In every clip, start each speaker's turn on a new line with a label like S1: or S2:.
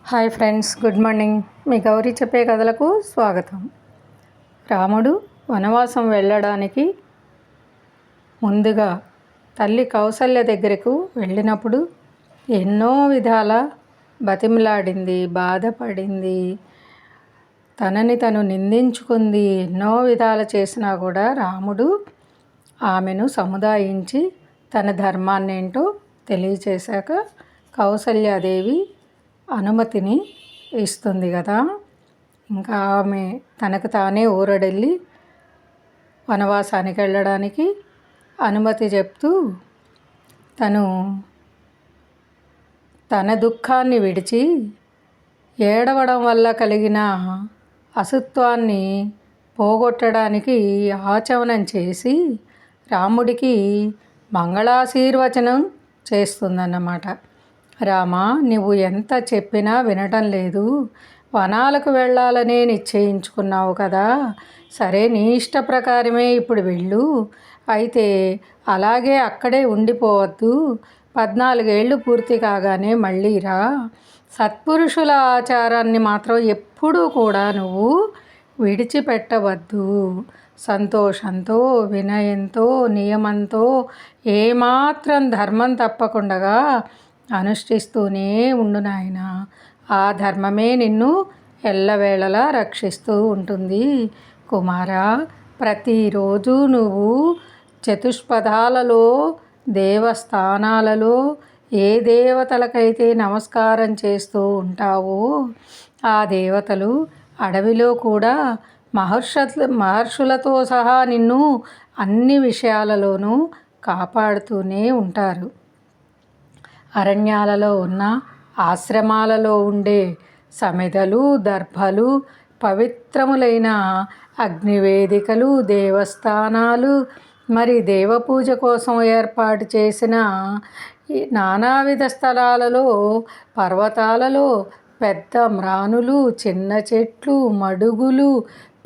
S1: Hi friends, good morning. మీ గౌరీ చెప్పే కథలకు స్వాగతం. రాముడు వనవాసం వెళ్ళడానికి ముందుగా తల్లి కౌసల్య దగ్గరకు వెళ్ళినప్పుడు ఎన్నో విధాల బతిమలాడింది, బాధపడింది, తనని తను నిందించుకుంది. ఎన్నో విధాలు చేసినా కూడా రాముడు ఆమెను సముదాయించి తన ధర్మాన్నేంటో తెలియచేశాక కౌసల్యాదేవి అనుమతిని ఇస్తుంది కదా. ఇంకా ఆమె తనకు తానే ఊరడెళ్ళి వనవాసానికి వెళ్ళడానికి అనుమతి చెప్తూ తన దుఃఖాన్ని విడిచి ఏడవడం వల్ల కలిగిన అసుత్వాన్ని పోగొట్టడానికి ఆచమనం చేసి రాముడికి మంగళాశీర్వచనం చేస్తుందన్నమాట. రామా, నువ్వు ఎంత చెప్పినా వినటం లేదు. వనాలకు వెళ్ళాలనే నిశ్చయించుకున్నావు కదా. సరే, నీ ఇష్ట ప్రకారమే ఇప్పుడు వెళ్ళు. అయితే అలాగే అక్కడే ఉండిపోవద్దు. 14 ఏళ్ళు పూర్తి కాగానే మళ్ళీ రా. సత్పురుషుల ఆచారాన్ని మాత్రం ఎప్పుడూ కూడా నువ్వు విడిచిపెట్టవద్దు. సంతోషంతో, వినయంతో, నియమంతో, ఏమాత్రం ధర్మం తప్పకుండా అనుష్ఠిస్తూనే ఉండు నాయన. ఆ ధర్మమే నిన్ను ఎల్లవేళలా రక్షిస్తూ ఉంటుంది. కుమారా, ప్రతిరోజు నువ్వు చతుష్పథాలలో, దేవస్థానాలలో ఏ దేవతలకైతే నమస్కారం చేస్తూ ఉంటావో ఆ దేవతలు అడవిలో కూడా మహర్షులతో సహా నిన్ను అన్ని విషయాలలోనూ కాపాడుతూనే ఉంటారు. అరణ్యాలలో ఉన్న ఆశ్రమాలలో ఉండే సమిధలు, దర్భలు, పవిత్రములైన అగ్నివేదికలు, దేవస్థానాలు, మరి దేవపూజ కోసం ఏర్పాటు చేసిన నానావిధ స్థలాలలో, పర్వతాలలో పెద్ద మ్రానులు, చిన్న చెట్లు, మడుగులు,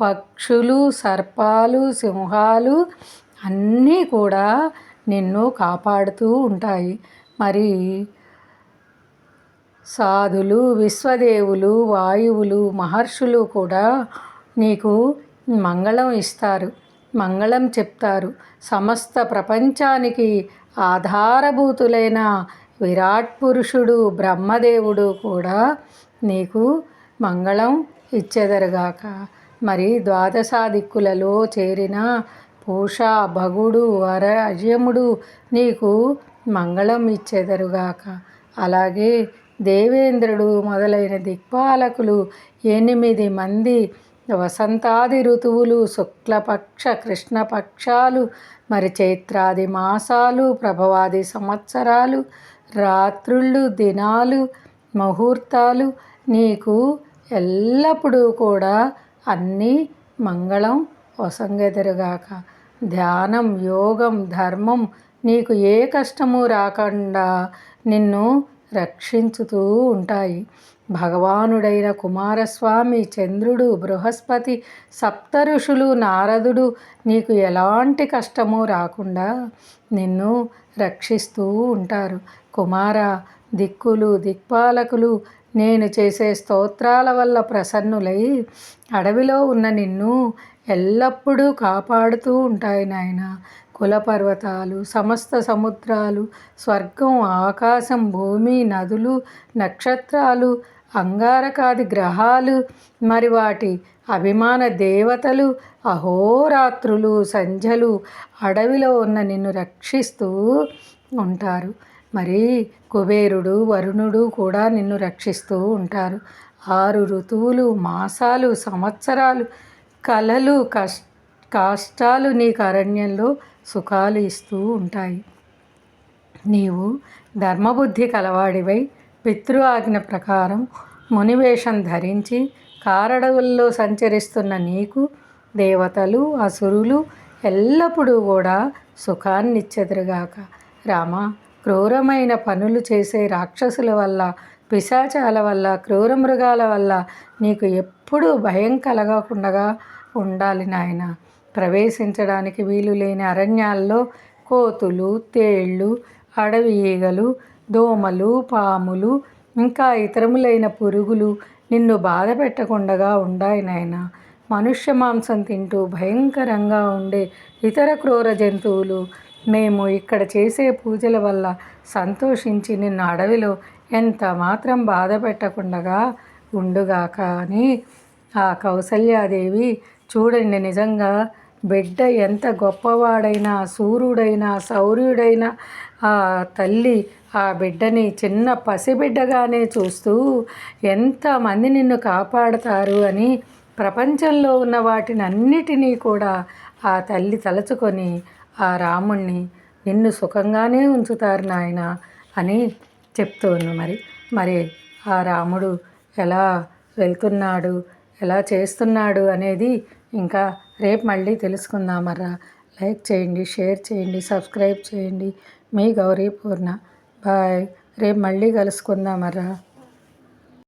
S1: పక్షులు, సర్పాలు, సింహాలు అన్నీ కూడా నిన్ను కాపాడుతూ ఉంటాయి. మరి సాధులు, విశ్వదేవులు, వాయువులు, మహర్షులు కూడా నీకు మంగళం ఇస్తారు, మంగళం చెప్తారు. సమస్త ప్రపంచానికి ఆధారభూతులైన విరాట్ పురుషుడు బ్రహ్మదేవుడు కూడా నీకు మంగళం ఇచ్చెదరుగాక. మరి ద్వాదశాదిక్కులలో చేరిన పూష, భగుడు, అర్యముడు నీకు మంగళం ఇచ్చెదరుగాక. అలాగే దేవేంద్రుడు మొదలైన దిక్పాలకులు 8 మంది వసంతాది ఋతువులు, శుక్లపక్ష, కృష్ణపక్షాలు, మరి చైత్రాది మాసాలు, ప్రభవాది సంవత్సరాలు, రాత్రుళ్ళు, దినాలు, ముహూర్తాలు నీకు ఎల్లప్పుడూ కూడా అన్నీ మంగళం వసంగెదరుగాక. ధ్యానం, యోగం, ధర్మం నీకు ఏ కష్టము రాకుండా నిన్ను రక్షించుతూ ఉంటాయి. భగవానుడైన కుమారస్వామి, చంద్రుడు, బృహస్పతి, సప్తఋషులు, నారదుడు నీకు ఎలాంటి కష్టము రాకుండా నిన్ను రక్షిస్తూ ఉంటారు. కుమార, దిక్కులు, దిక్పాలకులు నేను చేసే స్తోత్రాల వల్ల ప్రసన్నులై అడవిలో ఉన్న నిన్ను ఎల్లప్పుడూ కాపాడుతూ ఉంటాయి నాయన. కులపర్వతాలు, సమస్త సముద్రాలు, స్వర్గం, ఆకాశం, భూమి, నదులు, నక్షత్రాలు, అంగారకాది గ్రహాలు, మరి వాటి అభిమాన దేవతలు అహోరాత్రులు, సంధ్యలు అడవిలో ఉన్న నిన్ను రక్షిస్తూ ఉంటారు. మరి కుబేరుడు, వరుణుడు కూడా నిన్ను రక్షిస్తూ ఉంటారు. 6 ఋతువులు, మాసాలు, సంవత్సరాలు, కలలు, కష్టాలు నీకు అరణ్యంలో సుఖాలు ఇస్తూ ఉంటాయి. నీవు ధర్మబుద్ధి కలవాడివై పితృ ఆజ్ఞ ప్రకారం మునివేషం ధరించి కారడవుల్లో సంచరిస్తున్న నీకు దేవతలు, అసురులు ఎల్లప్పుడూ కూడా సుఖాన్నిచ్చెదరుగాక. రామ, క్రూరమైన పనులు చేసే రాక్షసుల వల్ల, పిశాచాల వల్ల, క్రూర మృగాల వల్ల నీకు ఎప్పుడూ భయం కలగకుండా ఉండాలి నాయన. ప్రవేశించడానికి వీలు లేని అరణ్యాల్లో కోతులు, తేళ్ళు, అడవి ఈగలు, దోమలు, పాములు, ఇంకా ఇతరములైన పురుగులు నిన్ను బాధ పెట్టకుండా ఉండాయి నాయన. మనుష్య మాంసం తింటూ భయంకరంగా ఉండే ఇతర క్రూర జంతువులు మేము ఇక్కడ చేసే పూజల వల్ల సంతోషించి నిన్ను అడవిలో ఎంత మాత్రం బాధ పెట్టకుండా ఉండుగాక అని ఆ కౌసల్యాదేవి, చూడండి నిజంగా బిడ్డ ఎంత గొప్పవాడైనా, సూర్యుడైనా, శౌర్యుడైనా ఆ తల్లి ఆ బిడ్డని చిన్న పసిబిడ్డగానే చూస్తూ ఎంతమంది నిన్ను కాపాడతారు అని ప్రపంచంలో ఉన్న వాటిని అన్నిటినీ కూడా ఆ తల్లి తలుచుకొని ఆ రాముణ్ణి నిన్ను సుఖంగానే ఉంచుతారు నాయన అని చెప్తోంది. మరి ఆ రాముడు ఎలా వెళ్తున్నాడు, ఎలా చేస్తున్నాడు అనేది ఇంకా రేపు మళ్ళీ తెలుసుకుందామర్రా. లైక్ చేయండి, షేర్ చేయండి, సబ్స్క్రైబ్ చేయండి. మీ గౌరీ పూర్ణ. బాయ్. రేపు మళ్ళీ కలుసుకుందామర్రా.